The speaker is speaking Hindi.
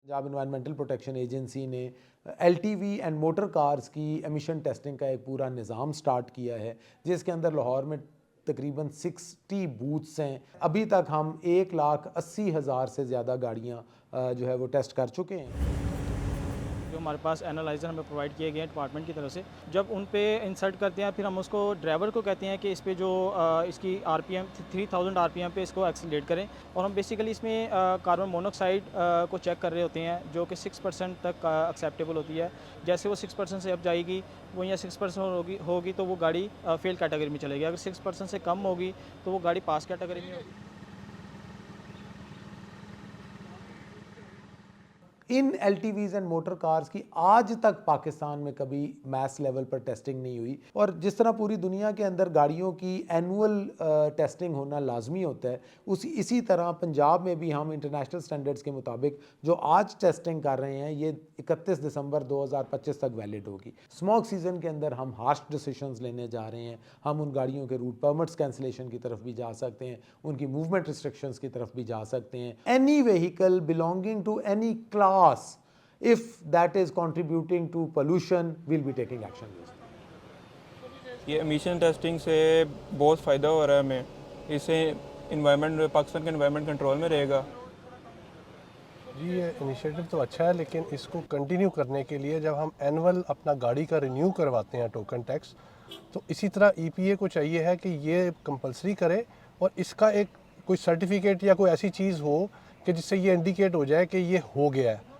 पंजाब इन्वायरमेंटल प्रोटेक्शन एजेंसी ने एलटीवी एंड मोटर कार्स की एमिशन टेस्टिंग का एक पूरा निज़ाम स्टार्ट किया है, जिसके अंदर लाहौर में तकरीबन 60 बूथ्स हैं। अभी तक हम 1,80,000 से ज़्यादा गाड़ियाँ जो है वो टेस्ट कर चुके हैं। जो हमारे पास एनालाइज़र हमें प्रोवाइड किए गए हैं डिपार्टमेंट की तरफ से, जब उन पे इंसर्ट करते हैं फिर हम उसको ड्राइवर को कहते हैं कि इस पे जो इसकी आरपीएम 3000 आरपीएम पे इसको एक्सीलरेट करें, और हम बेसिकली इसमें कार्बन मोनोऑक्साइड को चेक कर रहे होते हैं, जो कि 6% तक एक्सेप्टेबल होती है। जैसे वो 6% से अब जाएगी, वो या 6% होगी तो वो गाड़ी फेल कैटेगरी में चलेगी। अगर 6% से कम होगी तो वो गाड़ी पास कैटेगरी में होगी। इन एलटीवीज़ एंड मोटर कार्स की आज तक पाकिस्तान में कभी मैस लेवल पर टेस्टिंग नहीं हुई, और जिस तरह पूरी दुनिया के अंदर गाड़ियों की एनुअल टेस्टिंग होना लाजमी होता है, इसी तरह पंजाब में भी हम इंटरनेशनल स्टैंडर्ड्स के मुताबिक जो आज टेस्टिंग कर रहे हैं ये 31 दिसंबर 2025 तक वैलिड होगी। स्मोक सीज़न के अंदर हम हार्श डिसीजंस लेने जा रहे हैं। हम उन गाड़ियों के रूट परमिट्स कैंसिलेशन की तरफ भी जा सकते हैं, उनकी मूवमेंट रिस्ट्रिक्शंस की तरफ भी जा सकते हैं। Any vehicle belonging to any class, if that is contributing to pollution, we'll be taking action. ये एमिशन टेस्टिंग से बहुत फ़ायदा हो रहा है हमें, इससे इन्वायरमेंट पाकिस्तान का इन्वायरमेंट कंट्रोल में रहेगा। जी ये इनिशिएटिव तो अच्छा है, लेकिन इसको कंटिन्यू करने के लिए जब हम एनुअल अपना गाड़ी का रिन्यू करवाते हैं टोकन टैक्स, तो इसी तरह ईपीए को चाहिए है कि ये कंपलसरी करे और इसका एक कोई सर्टिफिकेट या कोई ऐसी चीज़ हो कि जिससे ये इंडिकेट हो जाए कि ये हो गया है।